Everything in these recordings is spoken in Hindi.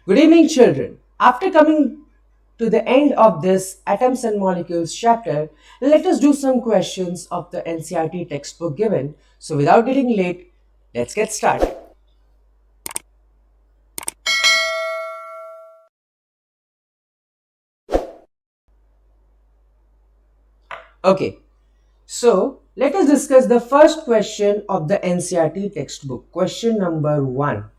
Good evening, children. After coming to the end of this Atoms and Molecules chapter, let us do some questions of the NCERT textbook given. So, without getting late, let's get started. Okay, so let us discuss the first question of the NCERT textbook. Question number 1.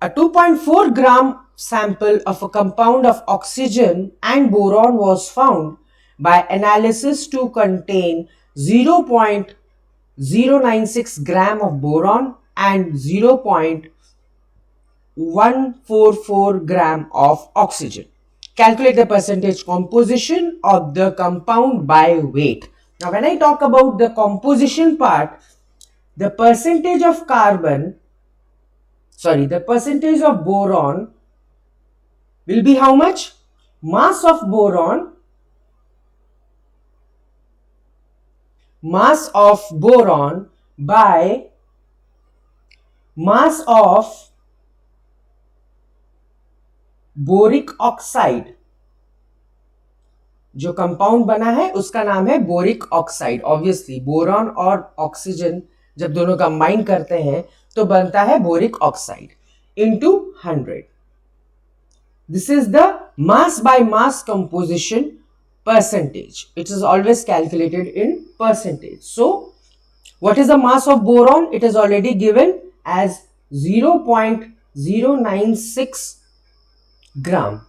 A 2.4 gram sample of a compound of oxygen and boron was found by analysis to contain 0.096 gram of boron and 0.144 gram of oxygen. Calculate the percentage composition of the compound by weight. Now, when I talk about the composition part, the percentage of the percentage of boron will be how much? Mass of boron by mass of boric oxide. जो कंपाउंड बना है उसका नाम है बोरिक ऑक्साइड. ऑब्वियसली बोरॉन और ऑक्सीजन जब दोनों कंबाइन करते हैं तो बनता है boric oxide into 100. This is the mass by mass composition percentage. It is always calculated in percentage. So, what is the mass of boron? It is already given as 0.096 gram.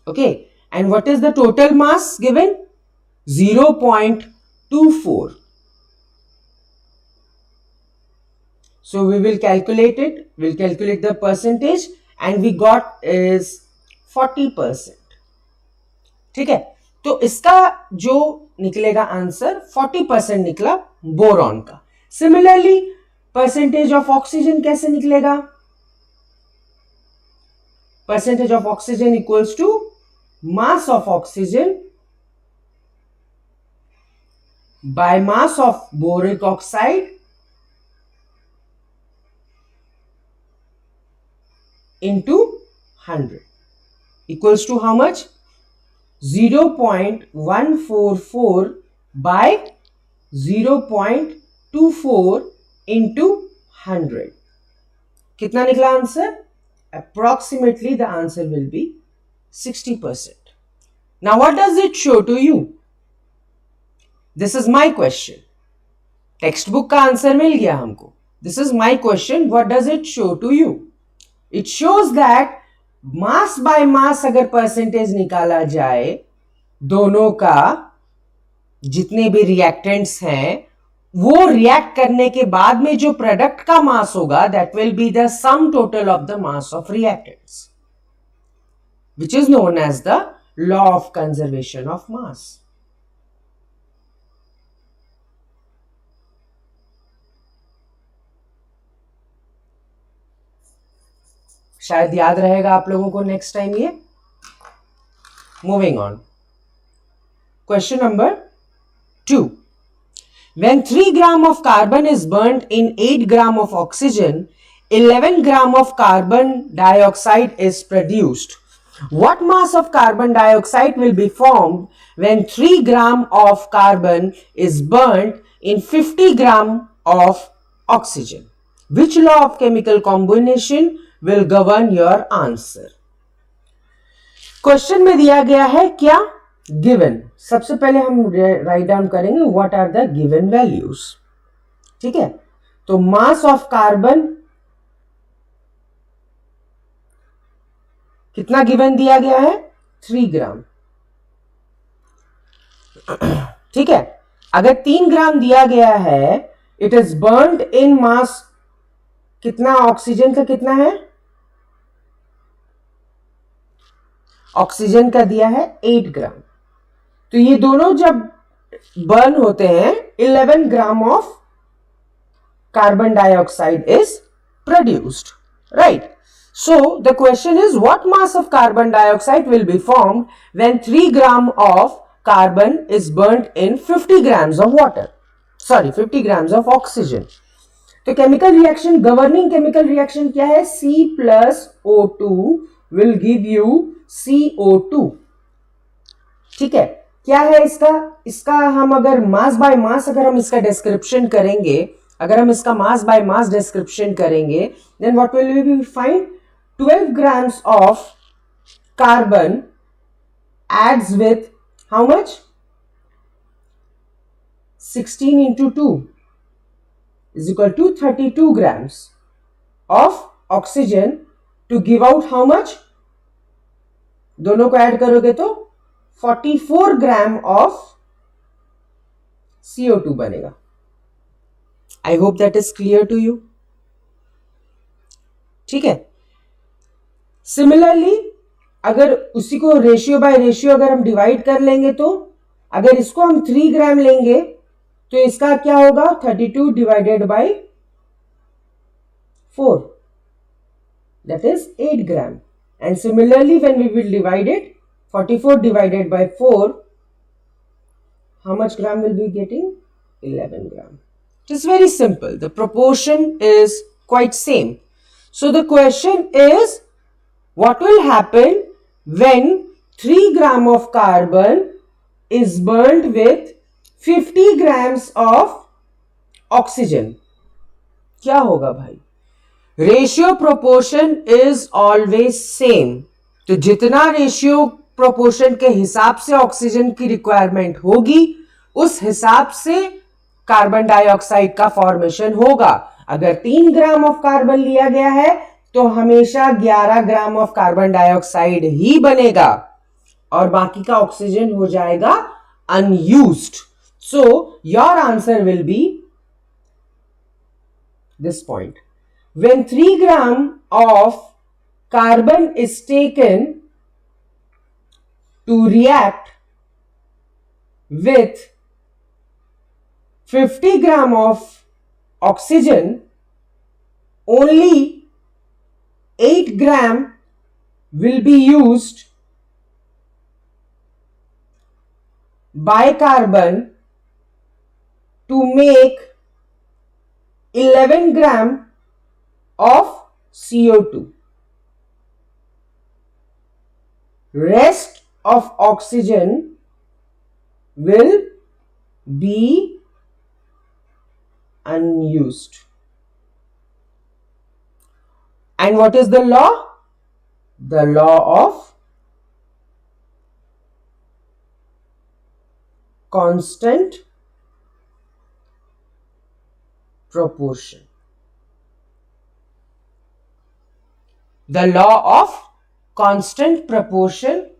Okay. And what is the total mass given? 0.24. So, we will calculate it. We'll calculate the percentage and we got is 40%. ठीक है, तो इसका जो निकलेगा आंसर 40% निकला बोरॉन का. सिमिलरली परसेंटेज ऑफ ऑक्सीजन कैसे निकलेगा? Percentage of oxygen equals to mass of oxygen by mass of boric oxide into 100 equals to how much? 0.144 by 0.24 into 100. कितना निकला answer? Approximately the answer will be 60%. Now what does it show to you? This is my question. Textbook का आंसर मिल गया हमको. This is my question. What does it show to you? It shows that mass by मास अगर परसेंटेज निकाला जाए दोनों का, जितने भी रिएक्टेंट्स हैं वो रिएक्ट करने के बाद में जो प्रोडक्ट का मास होगा that will be the sum total of the mass of reactants, which is known as the law of conservation of mass. शायद याद रहेगा आप लोगों को नेक्स्ट टाइम ये. Moving on. Question number 2. When 3 gram of carbon is burnt in 8 gram of oxygen, 11 gram of carbon dioxide is produced. What mass of carbon dioxide will be formed when 3 gram of carbon is burnt in 50 gram of oxygen? Which law of chemical combination will govern your answer? Question में दिया गया है क्या? गिवन. सबसे पहले हम राइट डाउन करेंगे what are the given values. ठीक है, तो मास ऑफ कार्बन कितना गिवन दिया गया है? 3 ग्राम. ठीक है, अगर 3 ग्राम दिया गया है, इट इज बर्न्ड इन मास कितना? ऑक्सीजन का कितना है? ऑक्सीजन का दिया है 8 ग्राम. तो ये दोनों जब बर्न होते हैं 11 gram of carbon dioxide is produced, right? So the question is what mass of carbon dioxide will be formed when 3 gram of carbon is burnt in 50 grams of water? Sorry, 50 grams of oxygen. तो chemical reaction, governing chemical reaction क्या है? C+O2 will give you CO2। ठीक है, क्या है इसका हम अगर मास बाय मास अगर हम इसका डिस्क्रिप्शन करेंगे, अगर हम इसका मास बाय मास डिस्क्रिप्शन करेंगे, then what will we find? 12 grams of carbon adds with how much? 16 into 2 is equal to 32 grams of oxygen to give out how much? दोनों को ऐड करोगे तो 44 ग्राम ऑफ CO2 बनेगा। I hope that is clear to you. ठीक है, सिमिलरली अगर उसी को रेशियो बाय रेशियो अगर हम डिवाइड कर लेंगे, तो अगर इसको हम 3 ग्राम लेंगे तो इसका क्या होगा? 32 divided by 4, that is 8 gram. And similarly, when we will divide it, 44 divided by 4, how much gram will be getting? 11 gram. It is very simple. The proportion is quite same. So the question is, what will happen when 3 gram of carbon is burnt with 50 grams of oxygen? क्या होगा भाई? Ratio proportion is always same. तो जितना रेशियो प्रोपोर्शन के हिसाब से ऑक्सीजन की रिक्वायरमेंट होगी, उस हिसाब से कार्बन डाइऑक्साइड का फॉर्मेशन होगा। अगर 3 ग्राम ऑफ कार्बन लिया गया है तो हमेशा 11 ग्राम ऑफ कार्बन डाइऑक्साइड ही बनेगा और बाकी का ऑक्सीजन हो जाएगा unused. So your answer will B this point. When 3 gram of carbon is taken to react with 50 gram of oxygen, only 8 gram will be used by carbon to make 11 gram of CO2. Rest of oxygen will be unused. And what is the law? The law of constant proportion. The law of constant proportion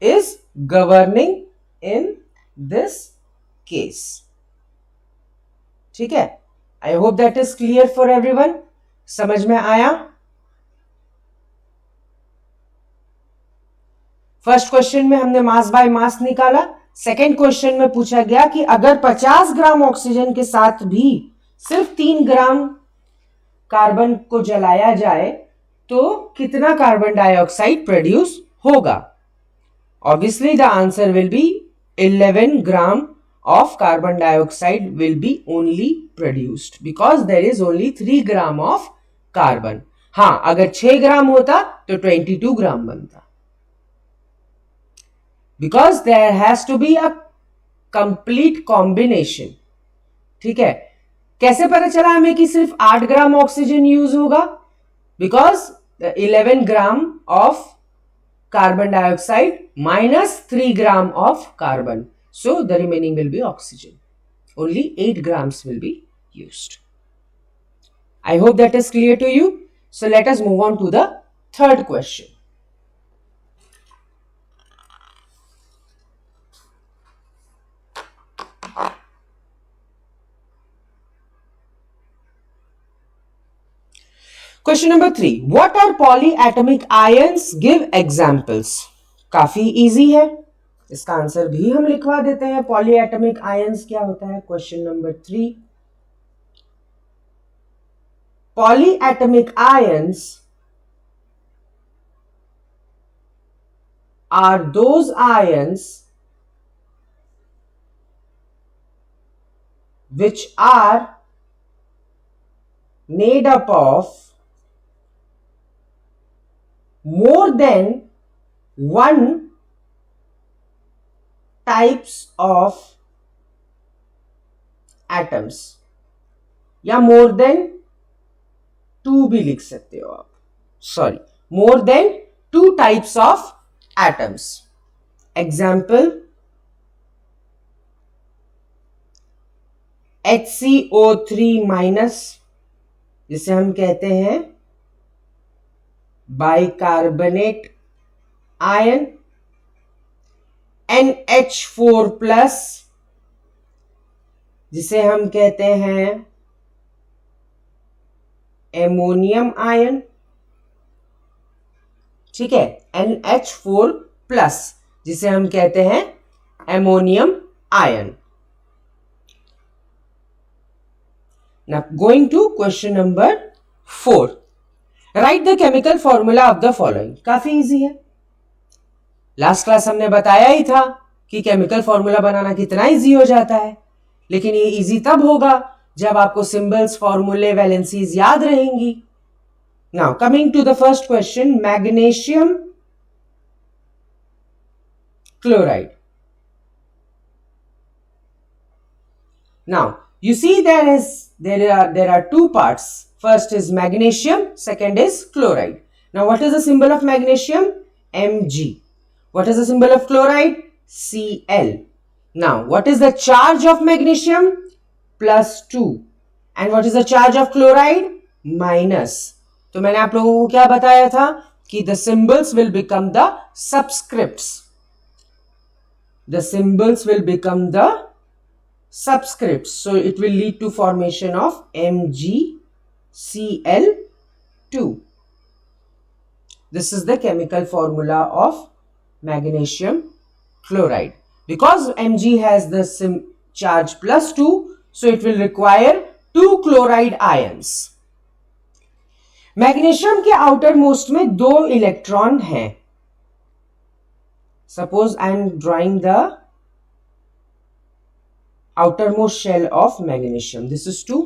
is governing in this case. ठीक है, I hope that is clear for everyone. समझ में आया? फर्स्ट क्वेश्चन में हमने मास बाय मास निकाला। सेकेंड क्वेश्चन में पूछा गया कि अगर 50 ग्राम ऑक्सीजन के साथ भी सिर्फ 3 ग्राम कार्बन को जलाया जाए तो कितना कार्बन डाइऑक्साइड प्रोड्यूस होगा? Obviously the answer will be 11 gram of carbon dioxide will be only produced because there is only 3 gram of carbon. हाँ, अगर 6 ग्राम होता तो 22 ग्राम बनता, because there has to be a complete combination. ठीक है, कैसे पता चला हमें कि सिर्फ 8 ग्राम ऑक्सीजन यूज होगा? Because 11 gram of carbon dioxide minus 3 gram of carbon, so the remaining will be oxygen. Only 8 grams will be used. I hope that is clear to you. So let us move on to the third question. Question number 3. What are polyatomic ions? Give examples. काफी इजी है, इसका आंसर भी हम लिखवा देते हैं। पॉलीएटॉमिक आयंस क्या होता है? Question number 3. Polyatomic ions are those ions which are made up of more than one types of atoms, या more than टू भी लिख सकते हो आप, sorry, more than two types of atoms. Example, HCO3 minus, जिसे हम कहते हैं बाइकार्बोनेट आयन, NH4 प्लस, जिसे हम कहते हैं एमोनियम आयन, ठीक है, NH4 प्लस, जिसे हम कहते हैं ammonium ion. Now going to question number 4. Write the chemical formula of the following. काफी इजी है. लास्ट क्लास हमने बताया ही था कि केमिकल फॉर्मूला बनाना कितना इजी हो जाता है, लेकिन ये इजी तब होगा जब आपको सिंबल्स, फॉर्मूले, वैलेंसीज याद रहेंगी. Now coming to the first question, magnesium chloride. Now you see there are two parts. First is magnesium, second is chloride. Now what is the symbol of magnesium? Mg. What is the symbol of chloride? Cl. Now what is the charge of magnesium? +2. And what is the charge of chloride? -. तो मैंने आप लोगों को क्या बताया था कि the symbols will become the subscripts. The symbols will become the subscripts, so it will lead to formation of MgCl2. This is the chemical formula of magnesium chloride. Because Mg has the charge +2, so it will require 2 chloride ions. Magnesium के आउटर मोस्ट में 2 इलेक्ट्रॉन हैं. Suppose I am drawing the outermost shell of magnesium. This is 2.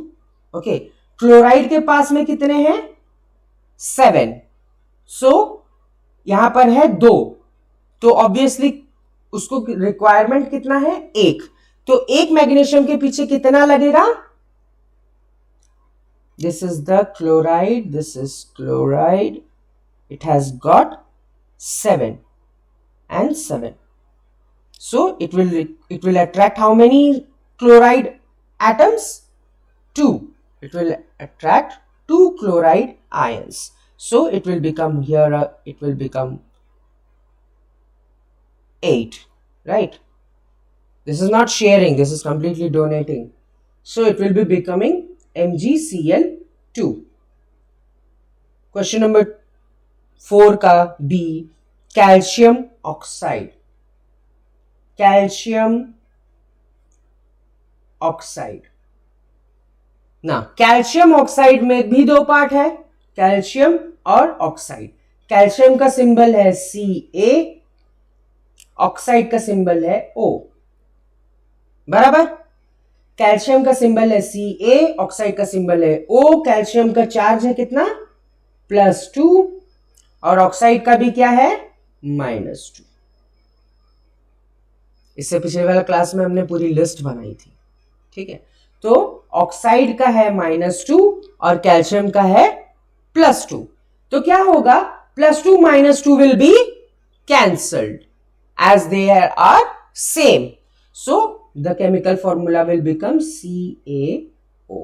Okay. Chloride के पास में कितने हैं? 7. So यहां पर है 2, तो ऑब्वियसली उसको रिक्वायरमेंट कितना है? 1. तो 1 मैग्नीशियम के पीछे कितना लगेगा? This is the chloride. This is chloride. It has got 7 and 7. So it will attract how many chloride atoms? 2. It will attract 2 chloride ions. So it will become here, it will become 8, right? This is not sharing, this is completely donating. So it will be becoming MgCl2. Question number 4 का B, calcium oxide. Calcium oxide. ना कैल्शियम ऑक्साइड में भी 2 पार्ट है, कैल्शियम और ऑक्साइड. कैल्शियम का सिंबल है Ca, ऑक्साइड का सिंबल है O. बराबर. कैल्शियम का सिंबल है Ca, ऑक्साइड का सिंबल है O. कैल्शियम का चार्ज है कितना? +2, और ऑक्साइड का भी क्या है? -2. इससे पिछले वाला क्लास में हमने पूरी लिस्ट बनाई थी, ठीक है. तो ऑक्साइड का है -2 और कैल्शियम का है +2. तो क्या होगा? +2 -2 will be cancelled as they are same. So the chemical formula will become CaO.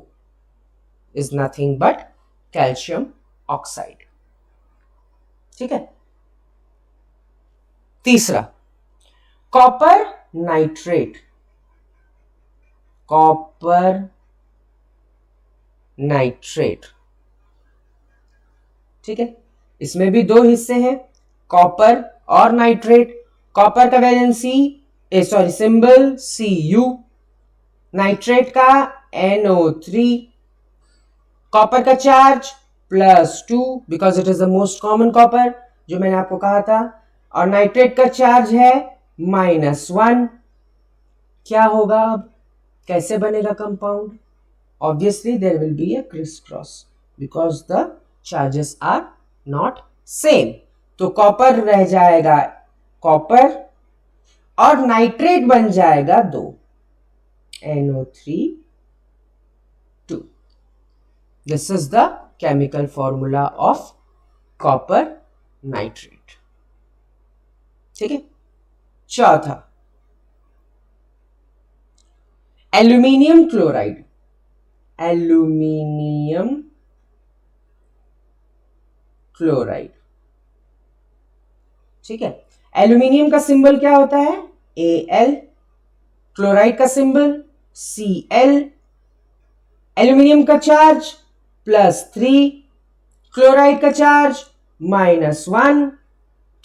Is nothing but calcium oxide. ठीक है. तीसरा, कॉपर नाइट्रेट. कॉपर नाइट्रेट, ठीक है. इसमें भी 2 हिस्से हैं, कॉपर और नाइट्रेट. कॉपर का वैलेंसी सिंबल Cu, नाइट्रेट का NO3. कॉपर का charge +2 because it is the most common copper, जो मैंने आपको कहा था. और नाइट्रेट का चार्ज है -1. क्या होगा अब? कैसे बनेगा compound? obviously there will be a crisscross because the charges are not same. तो कॉपर रह जाएगा कॉपर और नाइट्रेट बन जाएगा 2 NO3 2. This is the chemical formula of copper nitrate. ठीक है. चौथा एल्यूमिनियम क्लोराइड. Aluminium chloride. ठीक है. एल्यूमिनियम का सिंबल क्या होता है? Al. क्लोराइड का सिंबल Cl. एल्यूमिनियम का चार्ज +3, क्लोराइड का चार्ज -1.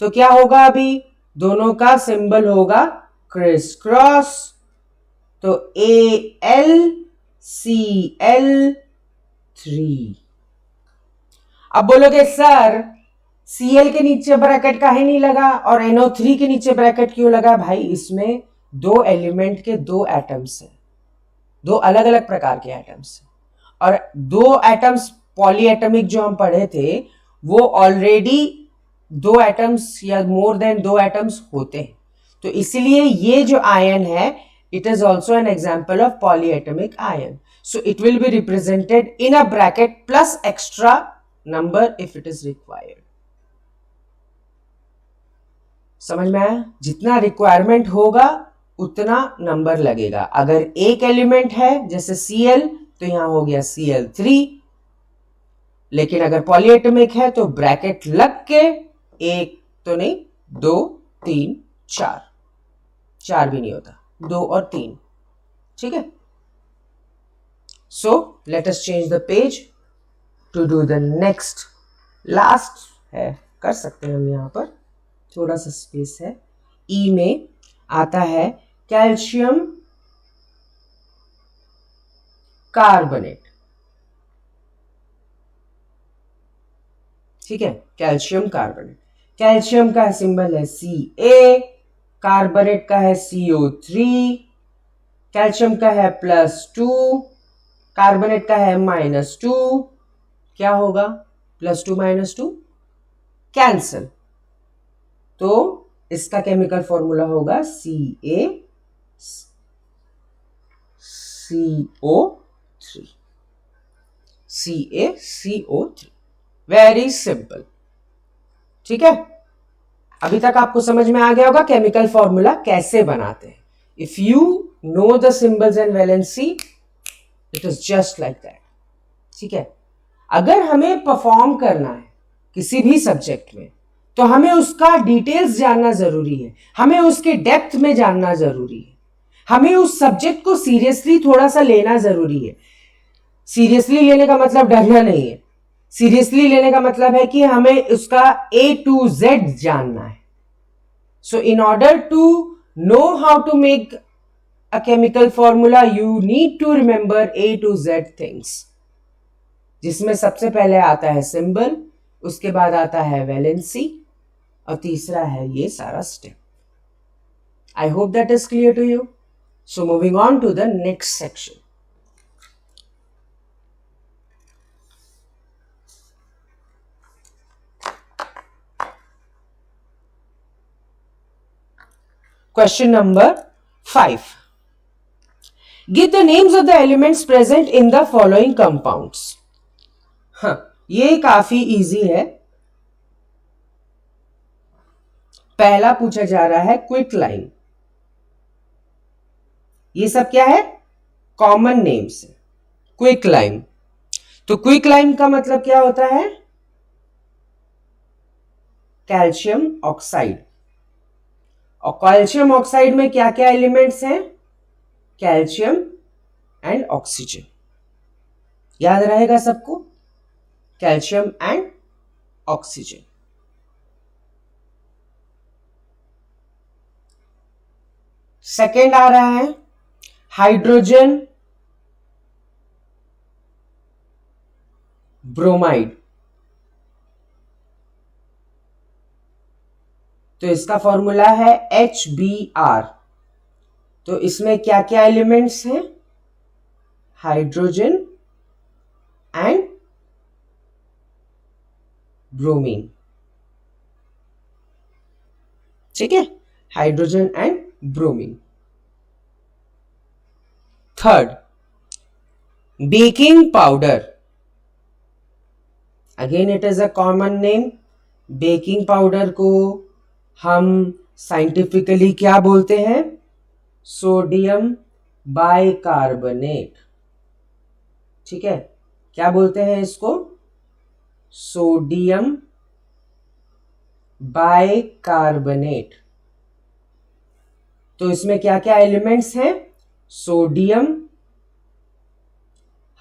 तो क्या होगा? अभी दोनों का सिंबल होगा क्रिस क्रॉस. तो AlCl3. अब बोलोगे सर Cl के नीचे ब्रैकेट काहे नहीं लगा और NO3 के नीचे ब्रैकेट क्यों लगा? भाई इसमें दो एलिमेंट के दो एटम्स हैं, दो अलग अलग प्रकार के एटम्स हैं, और दो एटम्स पॉलीएटमिक जो हम पढ़े थे वो ऑलरेडी दो एटम्स या मोर देन दो एटम्स होते हैं. तो इसलिए ये जो आयन है it is also an example of polyatomic ion. So it will be represented in a bracket plus extra number if it is required. समझ में आया? जितना रिक्वायरमेंट होगा उतना नंबर लगेगा. अगर एक एलिमेंट है जैसे Cl तो यहां हो गया Cl3, लेकिन अगर पॉलीएटमिक है तो ब्रैकेट लग के एक तो नहीं 2 3 4, 4 भी नहीं होता, 2 और 3. ठीक है. So let us change the page to do the next. Last है, कर सकते हैं हम. यहां पर थोड़ा सा स्पेस है. ई में आता है कैल्शियम कार्बोनेट. ठीक है. Calcium carbonate. कैल्शियम का सिंबल है Ca, कार्बोनेट का है CO3, कैल्शियम का है +2, कार्बोनेट का है -2. क्या होगा? +2 -2 कैंसल. तो इसका केमिकल फॉर्मूला होगा CaCO3. CaCO3. Very simple. ठीक है. अभी तक आपको समझ में आ गया होगा केमिकल फॉर्मूला कैसे बनाते हैं. If you know the symbols and valency it is just like that. ठीक है. अगर हमें परफॉर्म करना है किसी भी सब्जेक्ट में तो हमें उसका डिटेल्स जानना जरूरी है, हमें उसके डेप्थ में जानना जरूरी है, हमें उस सब्जेक्ट को सीरियसली थोड़ा सा लेना जरूरी है. सीरियसली लेने का मतलब डरना नहीं है. सीरियसली लेने का मतलब है कि हमें उसका A to Z जानना है. So in order to know how to make a chemical formula you need to remember A to Z things, जिसमें सबसे पहले आता है सिंबल, उसके बाद आता है वैलेंसी और तीसरा है ये सारा step. I hope that is clear to you. So moving on to the next section. Question number 5. Give the names of the elements present in the following compounds. हाँ, ये काफी इजी है. पहला पूछा जा रहा है क्विक लाइन. ये सब क्या है? कॉमन नेम्स है. Quick line. तो क्विक लाइन का मतलब क्या होता है? Calcium oxide. और कैल्शियम ऑक्साइड में क्या क्या एलिमेंट्स हैं? Calcium and oxygen. याद रहेगा सबको? Calcium and oxygen. सेकेंड आ रहा है हाइड्रोजन ब्रोमाइड. तो इसका फॉर्मूला है HBr. तो इसमें क्या क्या एलिमेंट्स हैं? Hydrogen bromine. ठीक है, hydrogen and bromine. Third, baking powder. Again it is a common name. Baking powder को हम साइंटिफिकली क्या बोलते हैं? Sodium bicarbonate. ठीक है, क्या बोलते हैं इसको? Sodium bicarbonate. तो इसमें क्या क्या एलिमेंट्स हैं? सोडियम,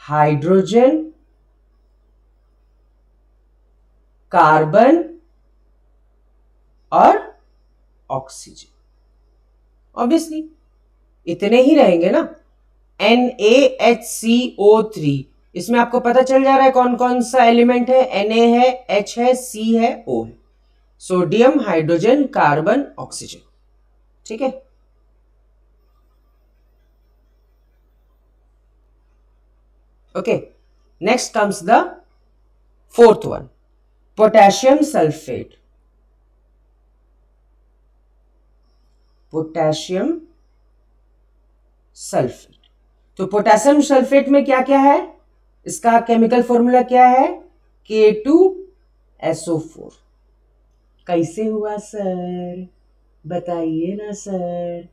हाइड्रोजन, कार्बन और ऑक्सीजन. ऑब्वियसली इतने ही रहेंगे ना. NaHCO3, इसमें आपको पता चल जा रहा है कौन कौन सा एलिमेंट है. Na है, H है, C है, O है. Sodium, hydrogen, carbon, oxygen. ठीक है. Okay, next comes the fourth one, potassium sulphate. Potassium sulphate. तो पोटेशियम सल्फेट में क्या क्या है? इसका केमिकल फॉर्मूला क्या है? K2SO4. कैसे हुआ सर? बताइए ना सर.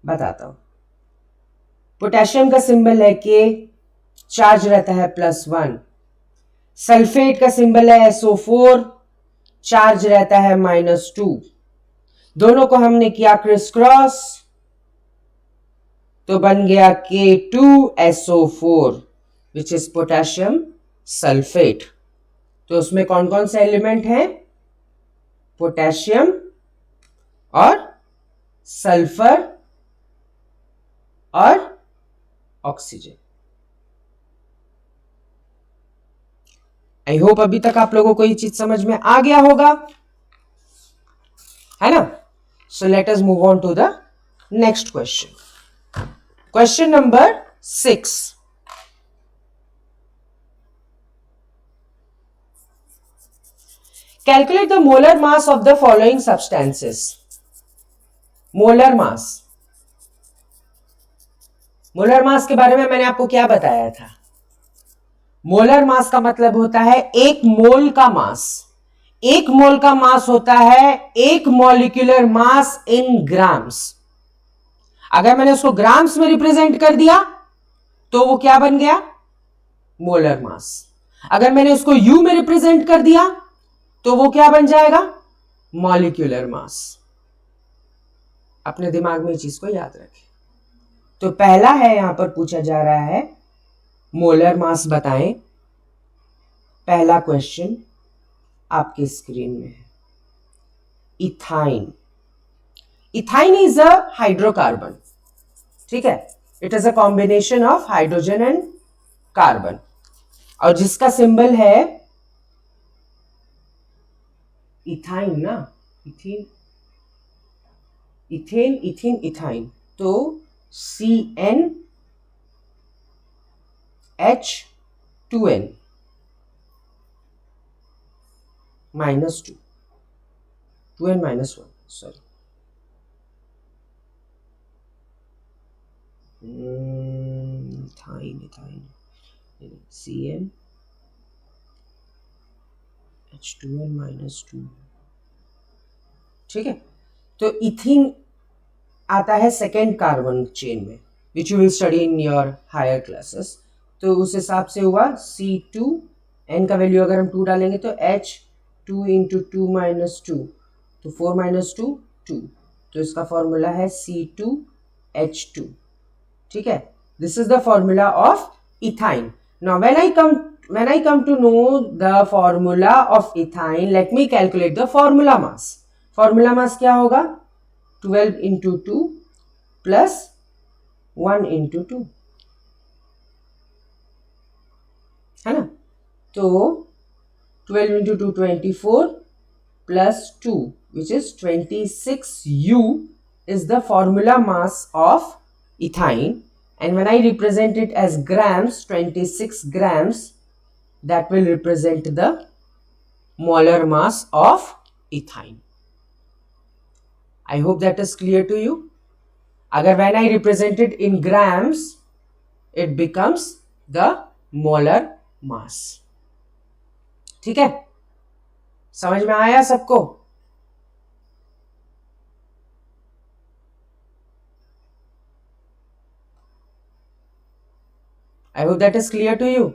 बताता हूं. पोटेशियम का सिंबल है K, चार्ज रहता है +1. सल्फेट का सिंबल है SO4, चार्ज रहता है -2. दोनों को हमने किया क्रिस क्रॉस, तो बन गया K2SO4 which is potassium sulphate. तो उसमें कौन कौन से एलिमेंट हैं? पोटेशियम और सल्फर और ऑक्सीजन. आई होप अभी तक आप लोगों को ये चीज समझ में आ गया होगा, है ना. So let us move on to the next question. Question number 6. Calculate the molar mass of the following substances. Molar mass. Molar mass के बारे में मैंने आपको क्या बताया था? मोलर मास का मतलब होता है एक मोल का मास. एक मोल का मास होता है एक मॉलिक्यूलर मास इन ग्राम्स. अगर मैंने उसको ग्राम्स में रिप्रेजेंट कर दिया तो वो क्या बन गया? Molar mass. अगर मैंने उसको यू में रिप्रेजेंट कर दिया तो वो क्या बन जाएगा? Molecular mass. अपने दिमाग में इस चीज को याद रखें. तो पहला है, यहां पर पूछा जा रहा है मोलर मास बताएं. पहला क्वेश्चन आपकी स्क्रीन में है. Ethyne. Ethyne is a hydrocarbon. ठीक है, it is a combination of hydrogen and carbon, और जिसका सिंबल है इथाइन ना. Ethene, ethane, ethene, ethyne. तो CnH2n -2, 2n -1, sorry. Ethyne, ethyne, CnH2n -2. ठीक है. तो इथीन आता है सेकेंड कार्बन चेन में, which you will study in your higher classes. तो उस हिसाब से हुआ C2n का वैल्यू अगर हम 2 डालेंगे तो H2 × 2 - 2, तो 4 - 2 2. तो इसका फॉर्मूला है C2H2. ठीक है, this is the formula of ethyne. Now when I come to know the formula of ethyne, let me calculate the formula mass. Formula mass क्या होगा? 12 × 2 + 1 × 2, है ना. तो 12 × 2 24 + 2 which is 26U is the formula mass of ethine, and when I represent it as grams, 26 grams, that will represent the molar mass of ethyne. I hope that is clear to you. Agar when I represent it in grams, it becomes the molar mass. ठीक है, समझ में आया सबको? I hope that is clear to you.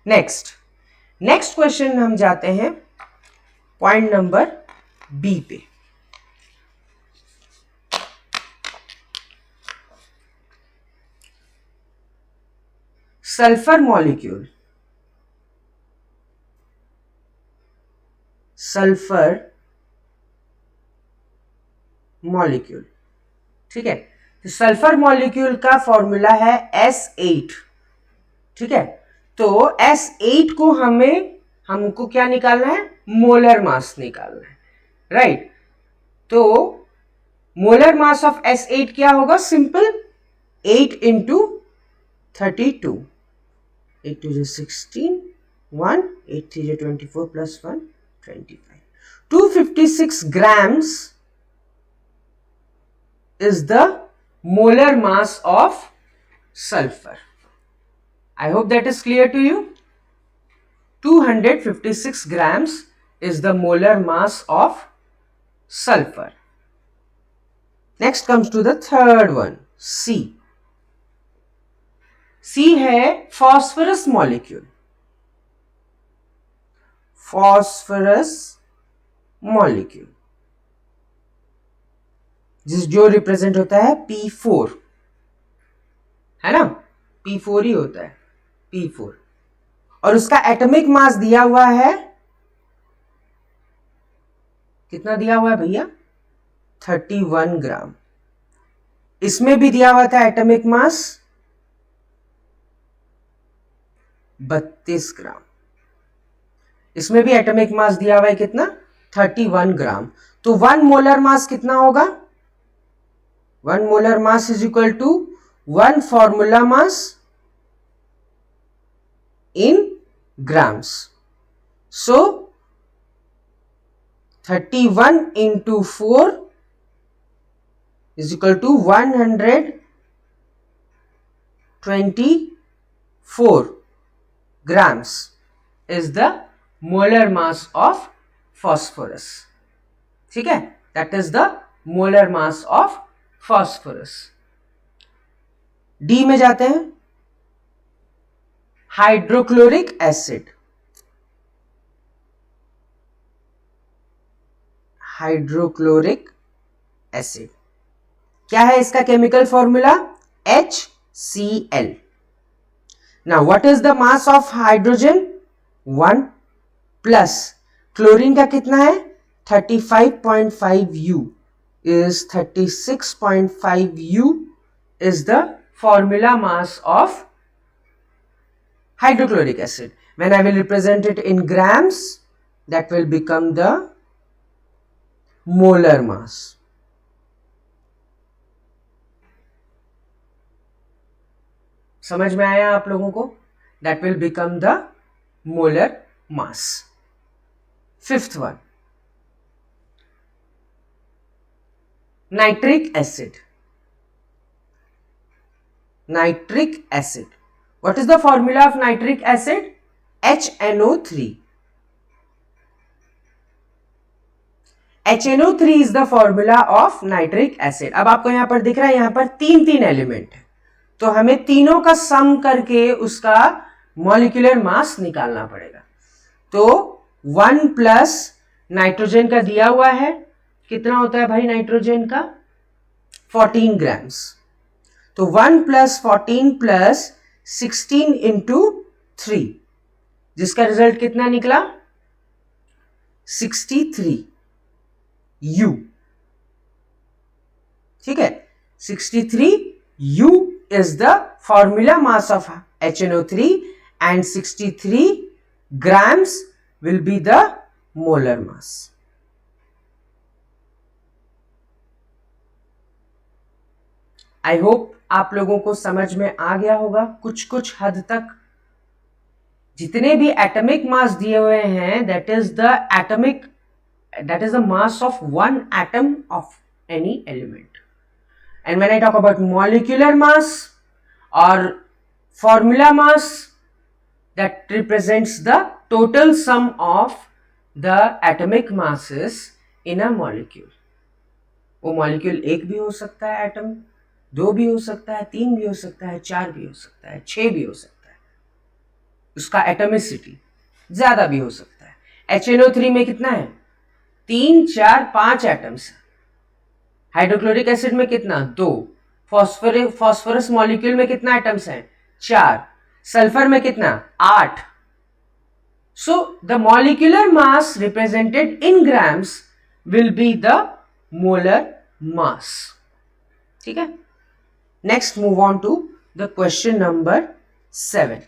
Next question हम जाते हैं पॉइंट नंबर बी पे. सल्फर मॉलिक्यूल, ठीक है. तो सल्फर मॉलिक्यूल का फॉर्मूला है S8. ठीक है, तो S8 को हमको क्या निकालना है? मोलर मास निकालना है, राइट. तो मोलर मास ऑफ S8 क्या होगा? Simple, 8 into 32, 8 2 16, 1 8 3 24 plus 1 25. 256 grams is the molar mass of sulfur. I hope that is clear to you. 256 grams is the molar mass of sulfur. Next comes to the third one, C. C है phosphorus molecule. जो रिप्रेजेंट होता है P4, है ना? P4 ही होता है, P4. और उसका एटॉमिक मास दिया हुआ है, कितना दिया हुआ है भैया? 31 ग्राम. इसमें भी दिया हुआ था एटॉमिक मास 32 ग्राम. इसमें भी एटॉमिक मास दिया हुआ है कितना? 31 ग्राम. तो 1 मोलर मास कितना होगा? 1 molar mass is equal to 1 formula mass in grams. So 31 into 4 is equal to 124 grams is the molar mass of phosphorus. ठीक है, that is the molar mass of phosphorus. D में जाते हैं. हाइड्रोक्लोरिक एसिड, क्या है इसका chemical formula? HCl. Now what is the mass of hydrogen? 1 plus chlorine का कितना है? 35.5 U is 36.5 U is the formula mass of hydrochloric acid. When I will represent it in grams, that will become the molar mass. समझ में आया आप लोगों को? That will become the molar mass. Fifth one, nitric acid. What is the formula of nitric acid? HNO3. HNO3 is the formula of nitric acid. अब आपको यहां पर दिख रहा है, यहां पर तीन एलिमेंट है. तो हमें तीनों का सम करके उसका मॉलिक्यूलर मास निकालना पड़ेगा। तो 1 प्लस नाइट्रोजन का दिया हुआ है, कितना होता है भाई नाइट्रोजन का? 14 ग्राम्स। तो 1 प्लस 14 प्लस 16 इंटू 3, जिसका रिजल्ट कितना निकला? 63 U। ठीक है, 63 U is the formula mass of HNO3 and 63 grams will be the molar mass. I hope आप लोगों को समझ में आ गया होगा कुछ कुछ हद तक। जितने भी एटॉमिक मास दिए हुए हैं, that is the mass of one atom of any element. And when I talk about molecular mass or formula mass, that represents the total sum of the atomic masses in a molecule. वो मॉलिक्यूल एक भी हो सकता है, एटम 2 भी हो सकता है, 3 भी हो सकता है, 4 भी हो सकता है, 6 भी हो सकता है। उसका एटॉमिसिटी ज्यादा भी हो सकता है। HNO3 में कितना है? 3, 4, 5 एटम्स। हाइड्रोक्लोरिक एसिड में कितना? 2। फॉस्फोरस मॉलिक्यूल में कितना एटम्स हैं? 4। सल्फर में कितना? 8। So the molecular mass represented in grams will be the molar mass. ठीक है, next move on to the question number 7।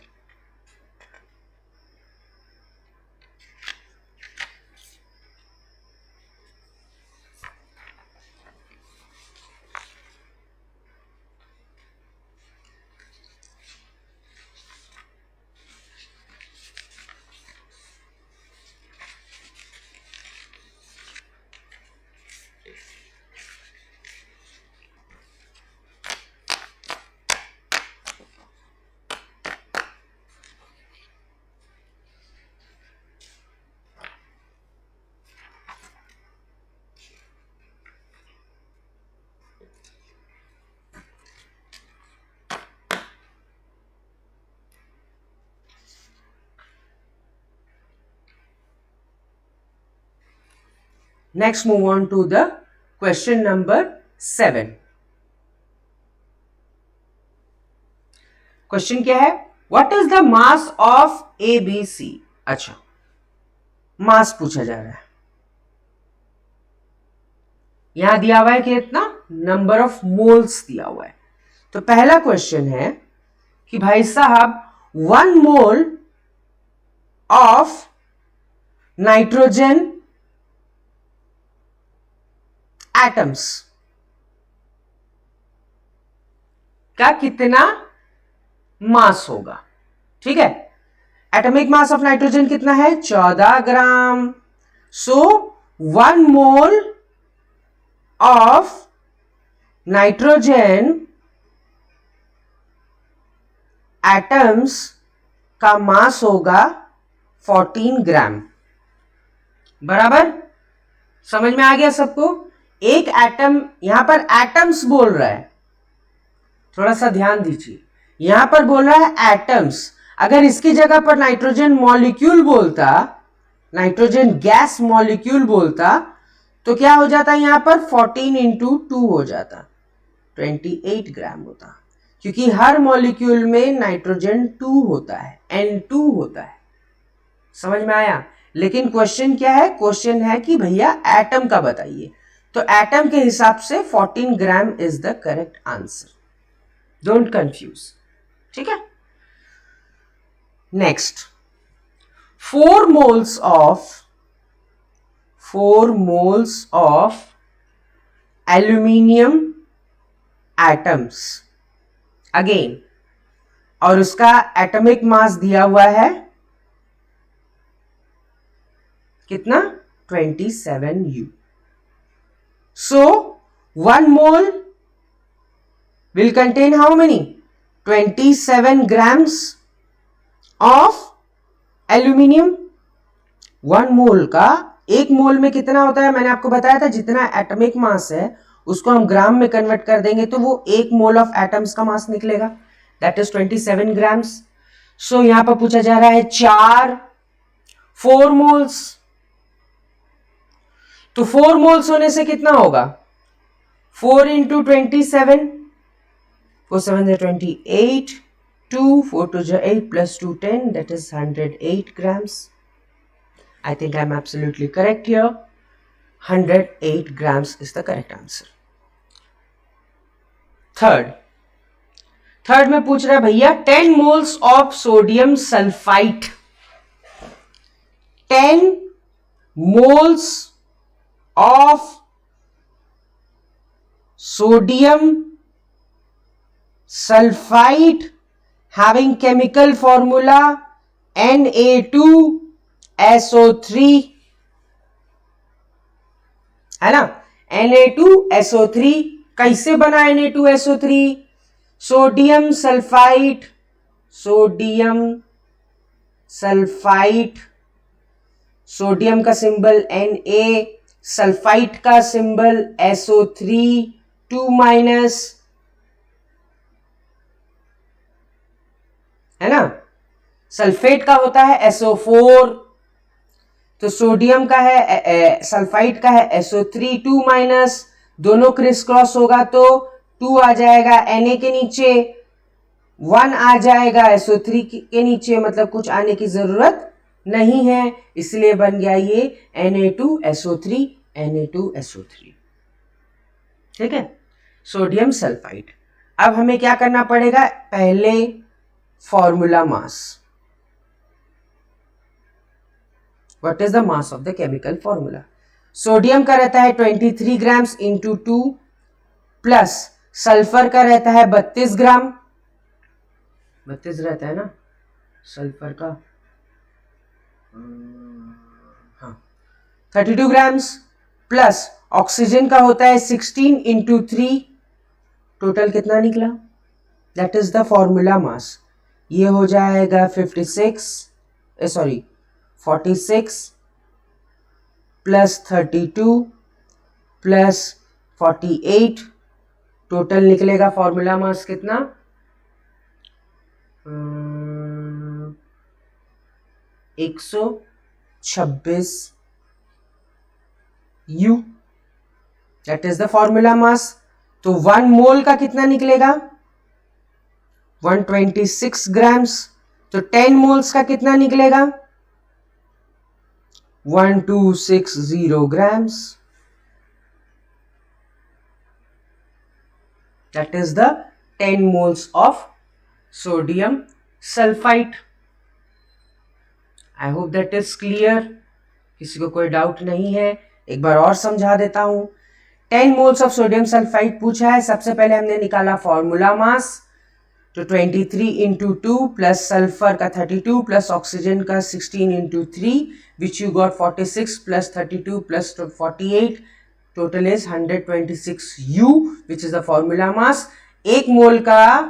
Next move on to the question number 7. क्वेश्चन क्या है? What is the mass of ABC? अच्छा, मास पूछा जा रहा है। यहां दिया हुआ है कि इतना नंबर ऑफ मोल्स दिया हुआ है। तो पहला क्वेश्चन है कि भाई साहब 1 मोल ऑफ नाइट्रोजन एटम्स का कितना मास होगा? ठीक है, एटॉमिक मास ऑफ नाइट्रोजन कितना है? 14 ग्राम। सो 1 मोल ऑफ नाइट्रोजन एटम्स का मास होगा 14 ग्राम। बराबर, समझ में आ गया सबको? एक एटम, यहां पर एटम्स बोल रहा है, थोड़ा सा ध्यान दीजिए। यहां पर बोल रहा है एटम्स। अगर इसकी जगह पर नाइट्रोजन मॉलिक्यूल बोलता, नाइट्रोजन गैस मॉलिक्यूल बोलता, तो क्या हो जाता? यहां पर 14 इंटू 2 हो जाता, 28 ग्राम होता, क्योंकि हर मॉलिक्यूल में नाइट्रोजन 2 होता है, N2 होता है। समझ में आया? लेकिन क्वेश्चन क्या है? क्वेश्चन है कि भैया एटम का बताइए। तो एटम के हिसाब से 14 gram is the correct answer. Don't confuse. ठीक है, next 4 moles of aluminium atoms again, और उसका एटॉमिक मास दिया हुआ है कितना? 27U। So 1 mole will contain how many? 27 grams of aluminium. 1 मोल का, 1 मोल में कितना होता है? मैंने आपको बताया था जितना एटॉमिक मास है उसको हम ग्राम में कन्वर्ट कर देंगे तो वो 1 मोल ऑफ एटम्स का मास निकलेगा, दैट इज 27 ग्राम्स। सो यहां पर पूछा जा रहा है 4 मोल्स, तो 4 मोल्स होने से कितना होगा, 4 into 27, 4 7 28, 2 4 2 8 plus 2 10, that is 108 grams. I think I'm absolutely correct here. 108 grams is the correct answer. Third में पूछ रहा है भैया 10 moles of sodium sulfite, 10 moles of sodium sulfite having chemical formula Na2SO3, है ना, Na2SO3 कैसे बना Na2SO3, सोडियम सल्फाइड, सोडियम का सिंबल Na, सल्फाइड का सिंबल SO3 2 माइनस, है ना, सल्फेट का होता है SO4, तो सोडियम का है सल्फाइड का है SO3 2 माइनस, दोनों क्रिस क्रॉस होगा तो 2 आ जाएगा Na के नीचे, 1 आ जाएगा SO3 के नीचे, मतलब कुछ आने की जरूरत नहीं है, इसलिए बन गया ये Na2SO3, Na2SO3, ठीक है, सोडियम सल्फाइड। अब हमें क्या करना पड़ेगा, पहले formula mass, what is the mass of the chemical formula, sodium का रहता है 23 ग्राम्स इंटू 2 प्लस सल्फर का रहता है 32 ग्राम, 32 रहता है ना सल्फर का, हाँ 32 ग्राम्स प्लस ऑक्सीजन का होता है 16 इंटू 3, टोटल कितना निकला, दैट इज द फॉर्मूला मास, ये हो जाएगा 46 प्लस 32 प्लस 48, टोटल निकलेगा फॉर्मूला मास कितना, 126 U, that is the formula मास। तो 1 मोल का कितना निकलेगा, 126 ग्राम्स, तो 10 मोल्स का कितना निकलेगा, 1260 grams, that is the 10 moles of sodium sulfite. I hope that is clear, किसी को कोई डाउट नहीं है, एक बार और समझा देता हूं। 10 moles of sodium sulfite पूछा है, सबसे पहले हमने निकाला फॉर्मूला मास, तो 23 इंटू 2 प्लस सल्फर का 32 प्लस ऑक्सीजन का 16 into 3 which you got 46 plus 32 plus 48, total is 126 U which is the formula मास। 1 मोल का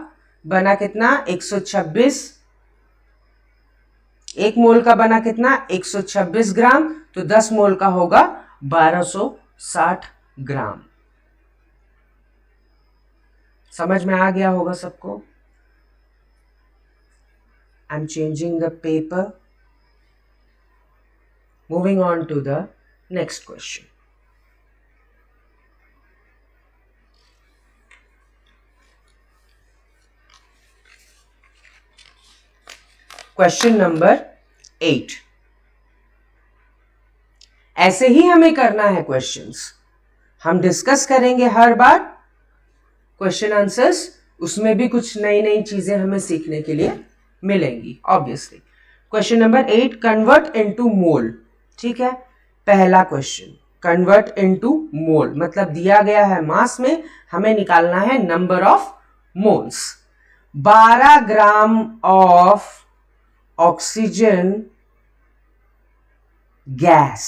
बना कितना, 126, 1 मोल का बना कितना 126 ग्राम, तो 10 मोल का होगा 1260 ग्राम। समझ में आ गया होगा सबको। I'm changing the paper. Moving on to the next question. Question number 8. ऐसे ही हमें करना है क्वेश्चंस, हम डिस्कस करेंगे हर बार क्वेश्चन आंसर्स, उसमें भी कुछ नई नई चीजें हमें सीखने के लिए मिलेंगी obviously. Question number 8, convert into मोल, ठीक है। पहला क्वेश्चन, कन्वर्ट इनटू मोल, मतलब दिया गया है मास में, हमें निकालना है number of moles. 12 gram of oxygen gas,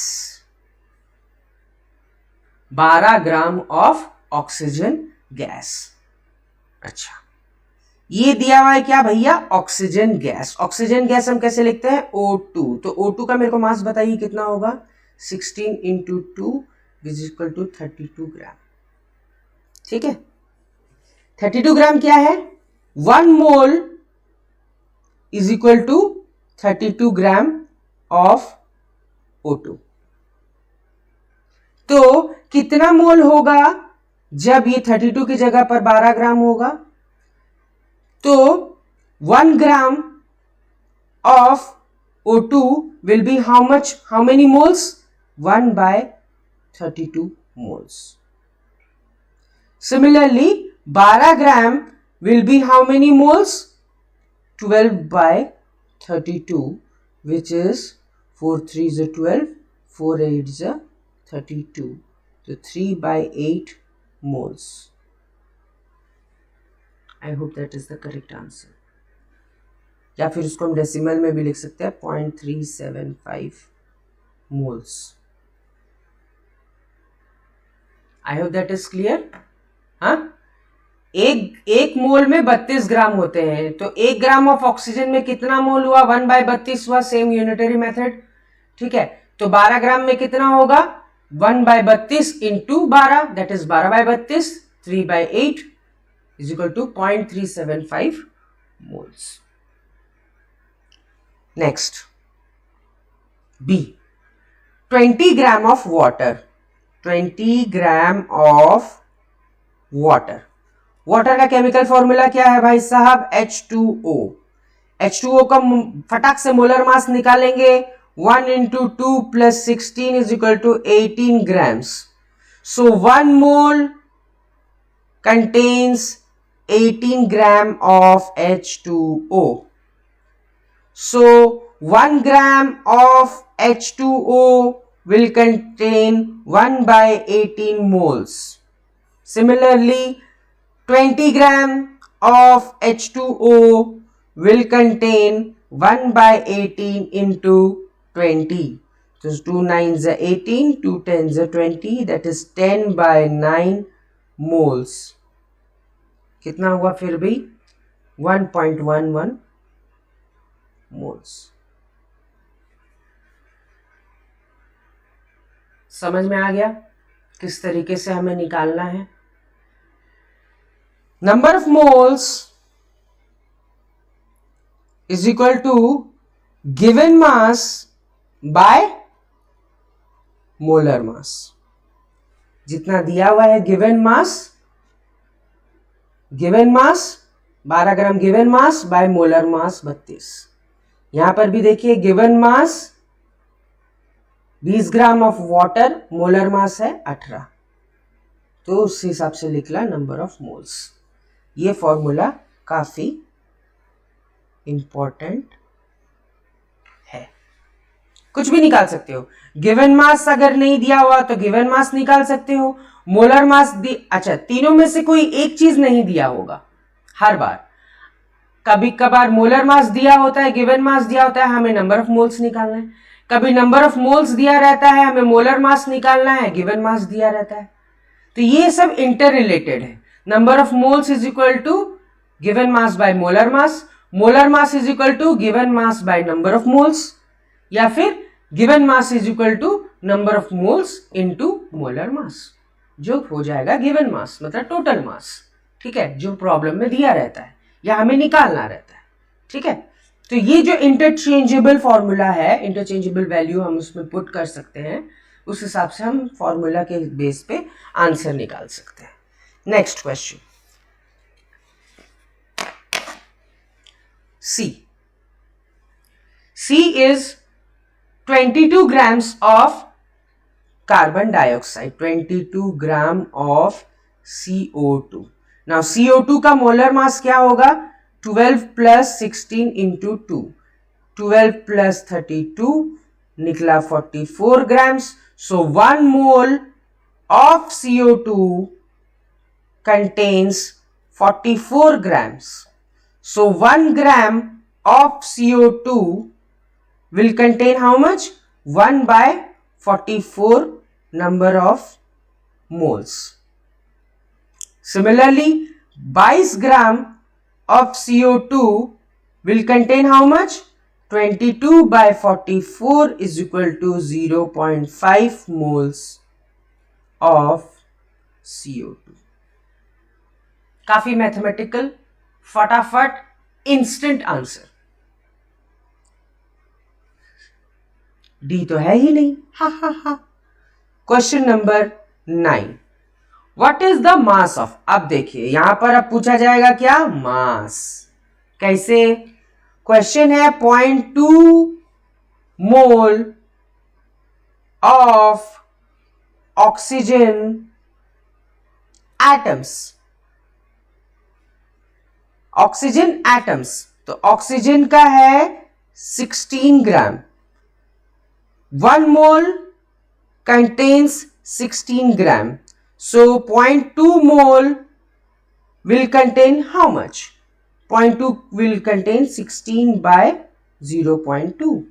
12 gram of oxygen gas. अच्छा, ये दिया हुआ है क्या भैया, ऑक्सीजन गैस। ऑक्सीजन गैस हम कैसे लिखते हैं, O2, तो O2 का मेरे को मास बताइए कितना होगा, 16 into 2 is equal to 32 gram. ठीक है, 32 ग्राम क्या है, 1 mole is equal to 32 gram of O2। तो कितना मोल होगा जब ये 32 की जगह पर 12 ग्राम होगा, तो 1 ग्राम of O2 will be how much, how many moles, 1 by 32 moles. Similarly 12 gram will be how many moles, 12 by 32, which is 4 3 is 12, 4 8 is 32, so 3 by 8 moles. I hope that is the correct answer. या फिर उसको हम डेसिमल में भी लिख सकते हैं 0.375 moles. I hope that is clear. हाँ, एक मोल में 32 ग्राम होते हैं, तो 1 ग्राम ऑफ ऑक्सीजन में कितना मोल हुआ, 1 बाय 32 हुआ, सेम यूनिटरी मेथड। ठीक है, तो 12 ग्राम में कितना होगा, 1 by 32 into 12, that is 12 by 32, 3 by 8 is equal to 0.375 moles. Next, B, 20 gram of water, 20 gram of water। Water का केमिकल फॉर्मूला क्या है भाई साहब, H2O। H2O का फटाक से मोलर मास निकालेंगे, 1 into 2 plus 16 is equal to 18 grams। So 1 mole contains 18 gram of H2O। So 1 gram of H2O will contain 1 by 18 moles. Similarly, 20 gram of H2O will contain 1 by 18 into 20. So 2 9s are 18, 2 10s are 20, that is 10 by 9 moles. कितना हुआ फिर भी, 1.11 मोल्स। समझ में आ गया किस तरीके से हमें निकालना है। Number of moles is equal to given mass by molar mass. जितना दिया हुआ है given mass 12 gram given mass by molar mass 32। यहां पर भी देखिए given mass 20 gram of water, molar mass है 18, तो उस हिसाब से लिखला नंबर ऑफ मोल्स। ये फॉर्मूला काफी इंपॉर्टेंट है। कुछ भी निकाल सकते हो, गिवन मास अगर नहीं दिया हुआ तो गिवन मास निकाल सकते हो, मोलर मास अच्छा तीनों में से कोई एक चीज नहीं दिया होगा हर बार, कभी कभार मोलर मास दिया होता है, गिवन मास दिया होता है, हमें नंबर ऑफ मोल्स निकालना है, कभी नंबर ऑफ मोल्स दिया रहता है, हमें मोलर मास निकालना है, गिवन मास दिया रहता है। तो ये सब इंटर रिलेटेड है। Number of moles is equal to given mass by molar mass is equal to given mass by number of moles, या फिर given mass is equal to number of moles into molar mass, जो हो जाएगा गिवन मास मतलब टोटल मास। ठीक है, जो प्रॉब्लम में दिया रहता है या हमें निकालना रहता है। ठीक है, तो ये जो इंटरचेंजेबल फॉर्मूला है, इंटरचेंजेबल वैल्यू हम उसमें पुट कर सकते हैं, उस हिसाब से हम फॉर्मूला के बेस पे आंसर निकाल सकते हैं। Next question, C is 22 grams of carbon dioxide, 22 gram of CO2। Now CO2 का मोलर मास क्या होगा, 12 plus 16 into 2, 12 plus 32 निकला 44 grams। So 1 mole of CO2 contains 44 grams। So 1 gram of CO2 will contain how much, 1 by 44 number of moles। Similarly 22 gram of CO2 will contain how much, 22 by 44 is equal to 0.5 moles of CO2। काफी मैथमेटिकल, फटाफट, इंस्टेंट आंसर। डी तो है ही नहीं, हा हा हा। Question number 9, what is the mass of. अब देखिए यहां पर अब पूछा जाएगा क्या, मास। कैसे, क्वेश्चन है 0.2 mole of oxygen atoms, oxygen atoms, तो ऑक्सीजन का है 16 ग्राम, 1 मोल contains 16 gram, so 0.2 mole will contain how much, 0.2 will contain 16 by 0.2,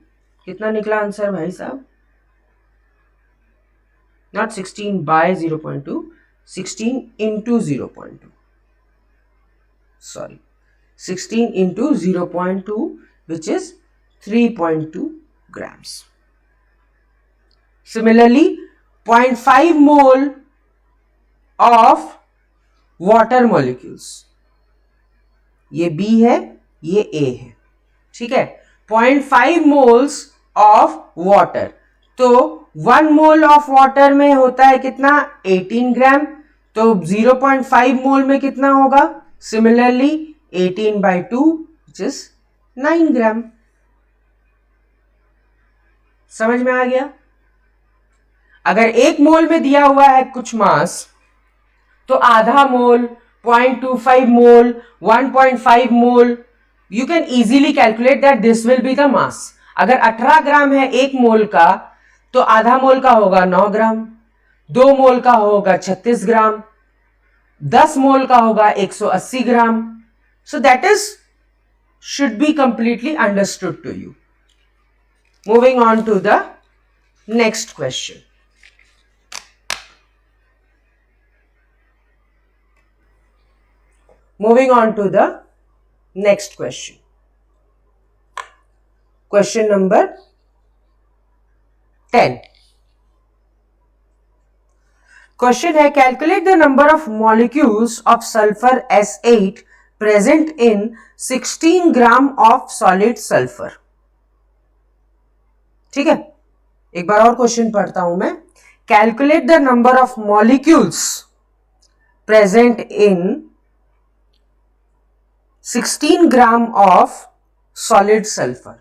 कितना निकला आंसर भाई साहब, not 16 by 0.2, 16 into 0.2, sorry, 16 into 0.2 which is 3.2 grams. Similarly 0.5 mole of water molecules, ये B है ये A है, ठीक है, 0.5 moles of water, तो 1 मोल ऑफ वाटर में होता है कितना, 18 ग्राम, तो 0.5 मोल में कितना होगा, सिमिलरली 18 by 2 which is 9 ग्राम। समझ में आ गया। अगर 1 मोल में दिया हुआ है कुछ मास, तो आधा mole, 0.25 mole, 1.5 mole, you can easily calculate that this will be the mass. अगर 18 ग्राम है 1 मोल का, तो आधा मोल का होगा 9 ग्राम, 2 मोल का होगा 36 ग्राम, 10 मोल का होगा 180 gram. So that is should be completely understood to you. Moving on to the next question. Moving on to the next question. Question number 10. Question है, calculate the number of molecules of sulfur S8 present in 16 gram of solid sulfur. ठीक है, एक बार और क्वेश्चन पढ़ता हूं मैं। Calculate the number of molecules present in 16 gram of solid sulfur.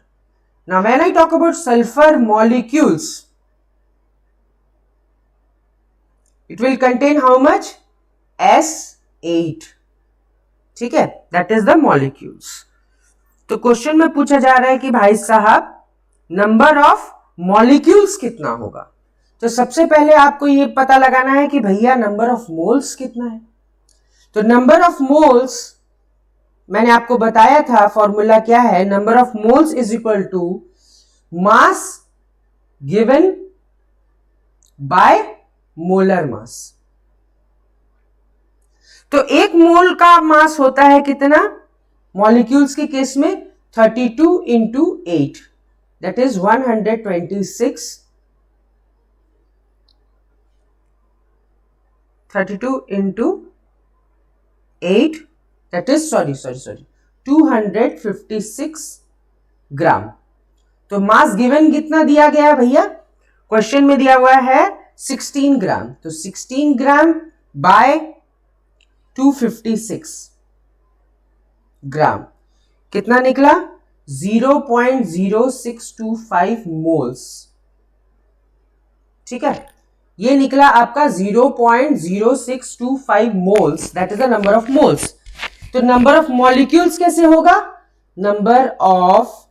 Now when I talk about sulfur molecules, it will contain how much, S8, ठीक है, that is the molecules. तो क्वेश्चन में पूछा जा रहा है कि भाई साहब नंबर ऑफ मॉलिक्यूल्स कितना होगा। तो सबसे पहले आपको ये पता लगाना है कि भैया नंबर ऑफ मोल्स कितना है। तो नंबर ऑफ मोल्स मैंने आपको बताया था, फॉर्मूला क्या है, number of moles is equal to mass given by molar mass. तो 1 मोल का मास होता है कितना, मॉलिक्यूल्स के केस में 32 into 8, that is 126, 32 into 8, that is sorry 256 ग्राम। तो मास गिवन कितना दिया गया भैया, क्वेश्चन में दिया हुआ है 16 ग्राम, तो 16 ग्राम बाय 256 ग्राम कितना निकला, 0.0625 मोल्स, ठीक है, ये निकला आपका 0.0625 moles, that is the number of moles. तो नंबर ऑफ मॉलिक्यूल्स कैसे होगा, number of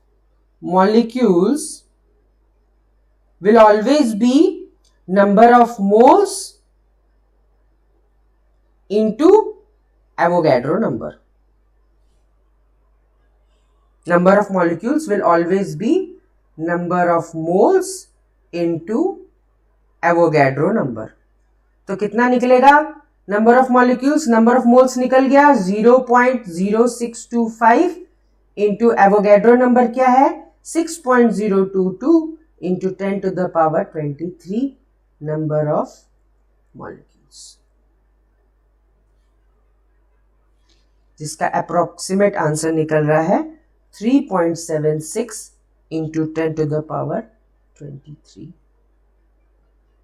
molecules will always be number of moles into Avogadro number. Number of molecules will always be number of moles into Avogadro number. तो कितना निकलेगा, number of molecules, number of moles निकल गया 0.0625 इंटू एवोगैड्रो नंबर क्या है 6.022 into 10 to the power 23 number of molecules. जिसका अप्रोक्सीमेट आंसर निकल रहा है 3.76 into 10 to the power 23.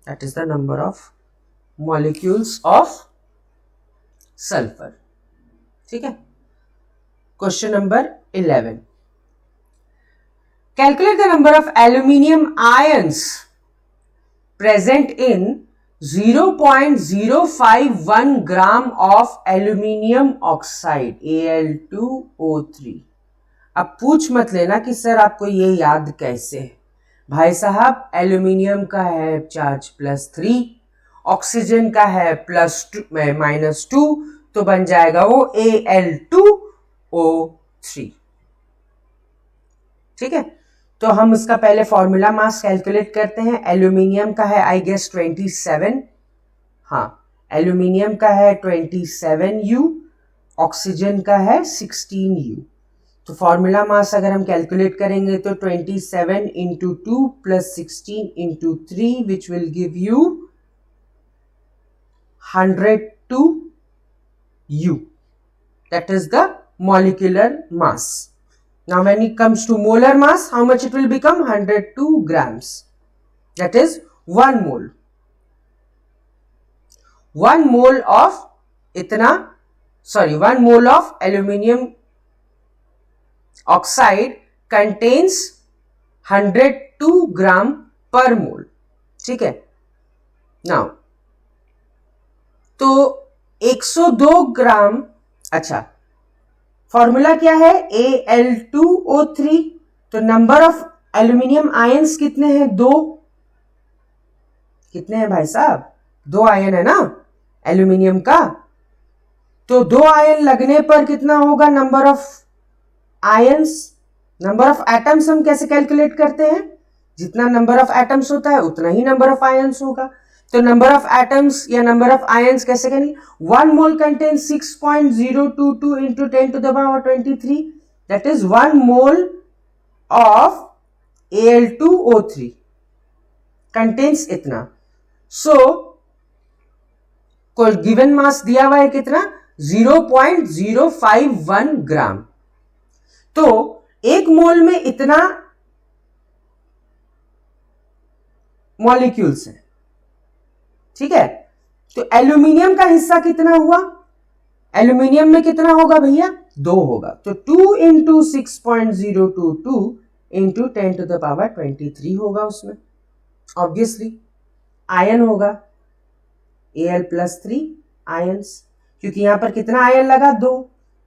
That is the number of molecules of sulfur. ठीक है. Question number 11. Calculate the number of aluminium ions present in 0.051 gram of aluminium oxide Al2O3. अब पूछ मत लेना कि सर आपको ये याद कैसे है. भाई साहब, एल्यूमिनियम का है चार्ज +3, ऑक्सीजन का है -2, तो बन जाएगा वो Al2O3. ठीक है. तो हम उसका पहले फॉर्मूला मास कैलकुलेट करते हैं. एल्यूमिनियम का है आई गेस 27. हाँ, एल्यूमिनियम का है 27U, ऑक्सीजन का है 16U. तो फॉर्मूला मास अगर हम कैलकुलेट करेंगे तो 27 into 2 plus 16 into 3 which will give you 102U. That is the molecular mass. Now when it comes to molar mass, how much it will become? 102 grams. That is 1 mole. 1 mole of 1 mole of aluminium oxide contains 102 gram per mole. ठीक है. Now, तो 102 ग्राम. अच्छा, फॉर्मूला क्या है? Al2O3. तो नंबर ऑफ एल्यूमिनियम आयंस कितने हैं? 2. कितने हैं भाई साहब? 2 आयन है ना एल्यूमिनियम का. तो 2 आयन लगने पर कितना होगा number of ions? Number of atoms हम कैसे कैलकुलेट करते हैं? जितना नंबर ऑफ एटम्स होता है उतना ही नंबर ऑफ आयंस होगा. तो नंबर ऑफ एटम्स या नंबर ऑफ आयंस कैसे करेंगे? 1 मोल contains 6.022 into 10 to the power 23. That is 1 mole of Al2O3 contains इतना. So कोई गिवन मास दिया हुआ है कितना? 0.051 ग्राम. तो 1 मोल में इतना मॉलिक्यूल्स है. ठीक है. तो एल्यूमिनियम का हिस्सा कितना हुआ? एल्यूमिनियम में कितना होगा भैया? 2 होगा. तो 2 into 6.022 into 10 to the power 23 होगा उसमें. ऑब्वियसली आयन होगा Al+3 आयंस, क्योंकि यहां पर कितना आयन लगा? 2.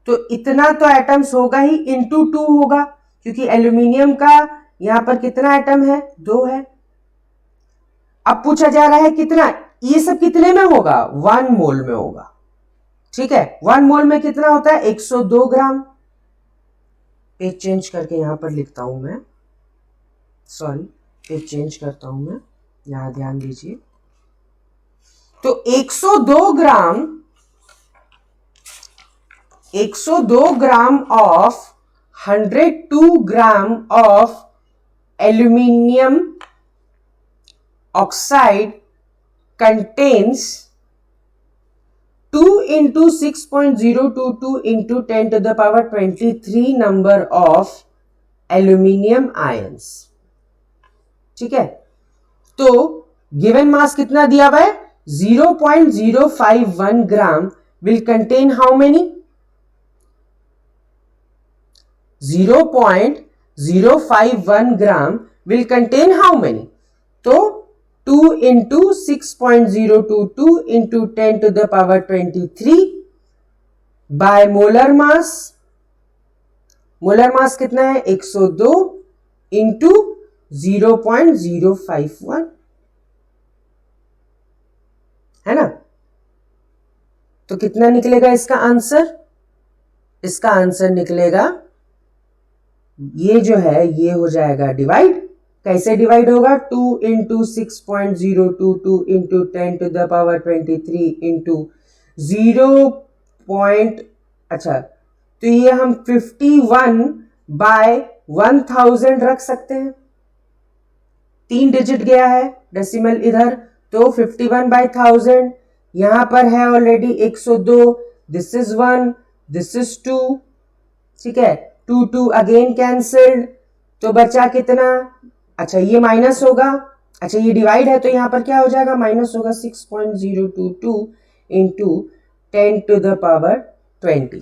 तो इतना तो एटम्स होगा ही, इंटू 2 होगा, क्योंकि एल्यूमिनियम का यहां पर कितना एटम है? 2 है. अब पूछा जा रहा है कितना, ये सब कितने में होगा? 1 मोल में होगा. ठीक है. 1 मोल में कितना होता है? 102 ग्राम. पेज चेंज करके यहां पर लिखता हूं मैं. सॉरी, पेज चेंज करता हूं मैं. यहां ध्यान दीजिए. तो 102 gram of 102 gram of aluminium oxide contains 2 into 6.022 into 10 to the power 23 number of aluminium ions. ठीक है. तो गिवन मास कितना दिया हुआ है? 0.051 ग्राम will contain how many? 0.051 gram will contain how many? तो 2 into 6.022 into 10 to the power 23 by molar mass. Molar mass कितना है? 102 into 0.051 है ना. तो कितना निकलेगा इसका आंसर? इसका आंसर निकलेगा, ये जो है ये हो जाएगा डिवाइड. कैसे डिवाइड होगा? 2 into 6.022 into 10 to the power 23 into 0. अच्छा, तो ये हम 51 by 1000 रख सकते हैं. 3 डिजिट गया है डेसिमल इधर, तो 51 by 1000. यहां पर है already 102. This is 1, this is 2, ठीक है, 2 2 अगेन कैंसल्ड, तो बचा कितना, अच्छा ये माइनस होगा, अच्छा ये डिवाइड है तो यहाँ पर क्या हो जाएगा, माइनस होगा, 6.022 into 10 to the power 20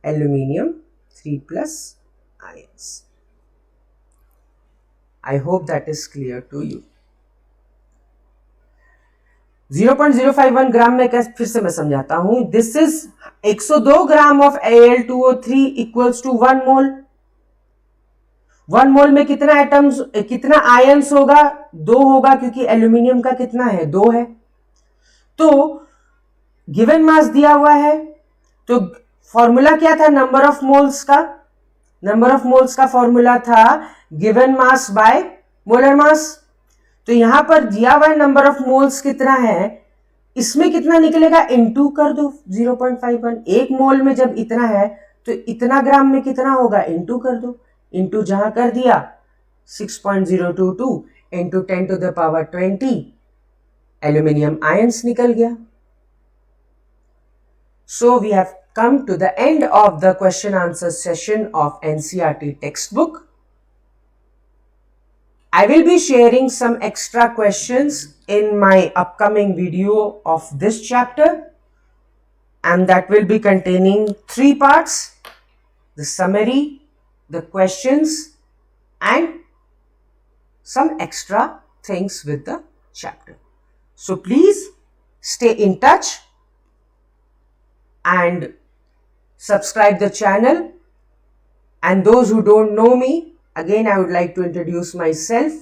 aluminium 3+ ions. I hope that is clear to you. 0.051 gram में कैसे, फिर से मैं समझाता हूं, this is 102 gram of Al2O3 equals to 1 mole. 1 mole में कितना एटम्स, कितना आयंस होगा, 2 होगा, क्योंकि एल्यूमिनियम का कितना है, 2 है। तो गिवन मास दिया हुआ है, तो फॉर्मूला क्या था नंबर ऑफ मोल्स का, नंबर ऑफ मोल्स का फॉर्मूला था given mass by molar mass. तो यहां पर दिया हुआ नंबर ऑफ मोल्स कितना है, इसमें कितना निकलेगा, इनटू कर दो 0.51। एक मोल में जब इतना है तो इतना ग्राम में कितना होगा, इनटू कर दो, इनटू जहां कर दिया 6.022 into 10 to the power 20 aluminium ions निकल गया। So we have come to the end of the question answer session of NCERT textbook. I will be sharing some extra questions in my upcoming video of this chapter, and that will be containing 3 parts: the summary, the questions, and some extra things with the chapter. So please stay in touch and subscribe the channel. And those who don't know me, again I would like to introduce myself.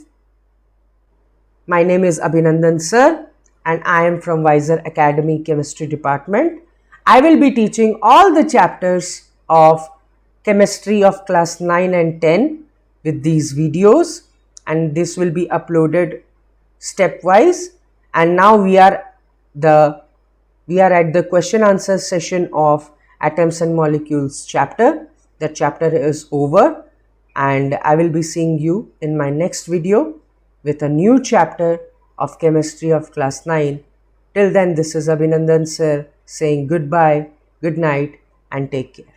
My name is Abhinandan sir and I am from Wiser Academy Chemistry Department. I will be teaching all the chapters of chemistry of class 9 and 10 with these videos, and this will be uploaded stepwise. And now we are at the question answer session of atoms and molecules chapter. The chapter is over, and I will be seeing you in my next video with a new chapter of chemistry of class 9. Till then, this is Abhinandan sir saying goodbye, good night, and take care.